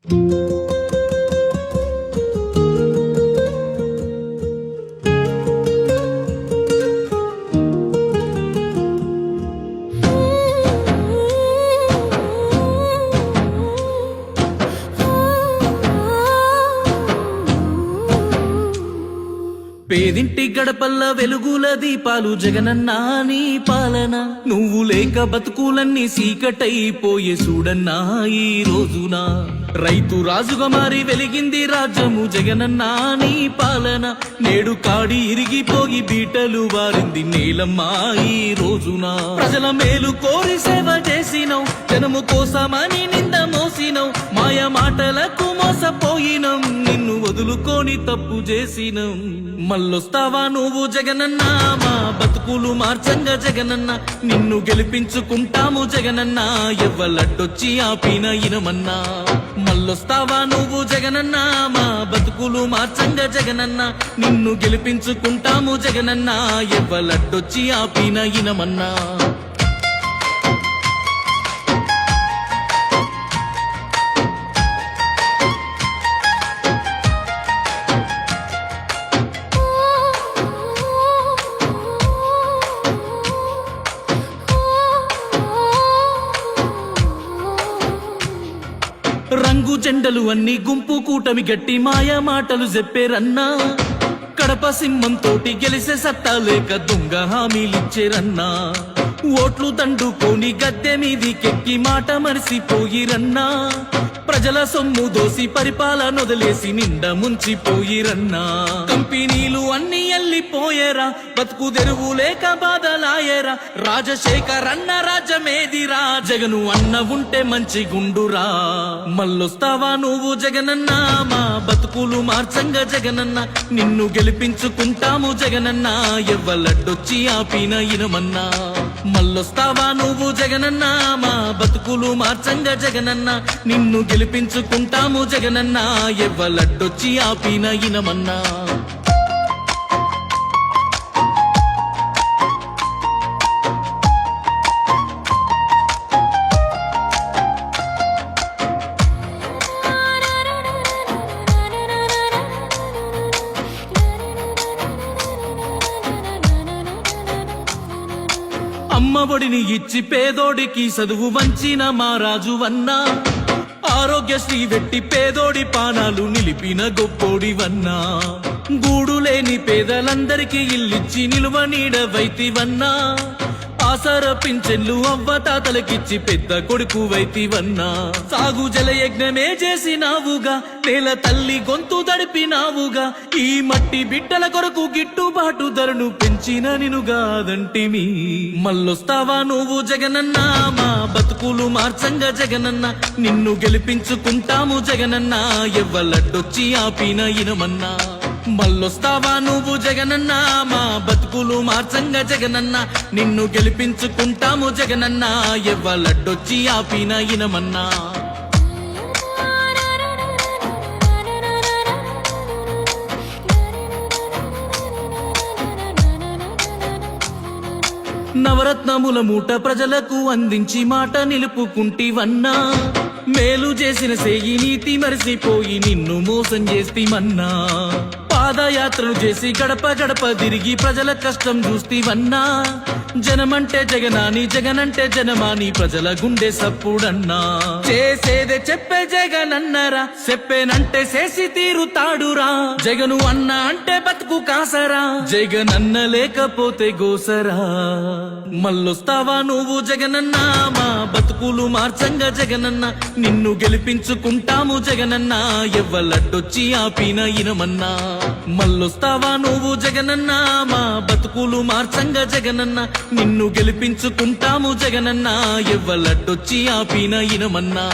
పేదింటి గడపల్ల వెలుగుల దీపాలు జగనన్నా నీ పాలన, నువ్వు లేక బతుకులన్నీ సీకటైపోయే చూడన్నా ఈ రోజున. రైతు రాజుగా మారి వెలిగింది రాజ్యము జగనన్నా నీ పాలన, నేడు కాడి ఇరిగిపోయి బీటలు వారింది నేలమ్మా ఈ రోజున. ప్రజల మేలు కోరి సేవ చేసినవు, జనము కోసమని నింద మోసినవు, మాయ మాటలకు మోసపోయినం, నిన్ను వదులుకొని తప్పు చేసినం. మళ్ళొస్తావా నువ్వు జగనన్నా, మా బతుకులు మార్చంగా జగనన్నా, నిన్ను గెలిపించుకుంటాము జగనన్నా, ఎవ్వలడ్డొచ్చి ఆపిన ఇనమన్నా. మళ్ళొస్తావా నువ్వు జగనన్నా, మా బతుకులు మార్చంగా జగనన్నా, నిన్ను గెలిపించుకుంటాము జగనన్నా, ఎవ్వలడ్డొచ్చి ఆపిన ఇనమన్నా. రంగు జెండలు అన్ని గుంపు కూటమి గట్టి మాయా మాటలు చెప్పేరన్నా, కడప సింహంతోటి గెలిసే సత్తా లేక దొంగ హామీలిచ్చేరన్నా. ఓట్లు దండుకొని గద్దె మీదికెక్కి మాట మరిసిపోయిరన్నా, ప్రజల సొమ్ము దోసి పరిపాలన వదిలేసి నిండా ముంచిపోయిరన్నా. కంపెనీలు అన్ని ఎల్లిపోయేరా, బతుకు తెరువు లేక బాధలాయేరా, రాజశేఖర్ అన్న రాజ్యమేదిరా, జగను అన్న ఉంటే మంచి గుండురా. మళ్ళొస్తావా నువ్వు జగనన్నా, మా బతుకులు మార్చంగా జగనన్నా, నిన్ను గెలిపించుకుంటాము జగనన్నా, ఎవ్వలడ్డొచ్చి ఆపిన ఇనమన్నా. మళ్ళొస్తావా నువ్వు జగనన్నా, మా బతుకులు మార్చంగా జగనన్నా, నిన్ను గెలిపించుకుంటాము జగనన్నా, ఎవ్వలడ్డొచ్చి ఆపిన ఇనమన్నా. అమ్మఒడిని ఇచ్చి పేదోడికి చదువు వంచిన మా రాజువన్నా, ఆరోగ్యశ్రీ వెట్టి పేదోడి పానాలు నిలిపిన గొప్పోడివన్నా. గూడు లేని పేదలందరికీ ఇల్లిచ్చి నిలువ నీడవైతివన్నా, ఆసర పింఛన్లు అవ్వ తాతలకిచ్చి పెద్ద కొడుకు వైతివన్నా. సాగు జల యజ్ఞమే చేసినావుగా, నేల తల్లి గొంతు దడిపినావుగా, ఈ మట్టి బిడ్డల కొరకు గిట్టుబాటు ధరను పెంచిన నినుగాదంటిమి. మళ్ళొస్తావా నువ్వు జగనన్నా, మా బతుకులు మార్చంగా జగనన్నా, నిన్ను గెలిపించుకుంటాము జగనన్నా, ఎవ్వలడ్డొచ్చి ఆపిన ఇనమన్నా. మళ్ళొస్తావా నువ్వు జగనన్నా, మా బతుకులు మార్చంగా జగనన్నా, నిన్ను గెలిపించుకుంటాము జగనన్నా, ఎవ్వలడ్డొచ్చి ఆపిన ఇనమన్నా. నవరత్నముల మూట ప్రజలకు అందించి మాట నిలుపుకుంటివన్నా, మేలు చేసిన సేయి నీతి మరిసిపోయి నిన్ను మోసం చేస్తిమన్నా. పాదయాత్రలు చేసి గడప గడప తిరిగి ప్రజల కష్టం చూస్తివన్నా, జనమంటే జగనాని జగనంటే జనమాని ప్రజల గుండె సప్పుడన్నా. చేసేదే చెప్పే జగనన్నరా, చెప్పేనంటే చేసి తీరుతాడురా, జగను అన్న అంటే బతుకు కాసరా, జగనన్న లేకపోతే గోసరా. మళ్ళొస్తావా నువ్వు జగనన్నా, మా బతుకులు మార్చంగా జగనన్నా, నిన్ను గెలిపించుకుంటాము జగనన్నా, ఎవ్వలడ్డొచ్చి ఆపిన ఇనమన్నా. మళ్ళొస్తావా నువ్వు జగనన్నా, మా బతుకులు మార్చంగా జగనన్నా, నిన్ను గెలిపించుకుంటాము జగనన్నా, ఎవ్వలడ్డొచ్చి ఆపిన ఇనమన్నా.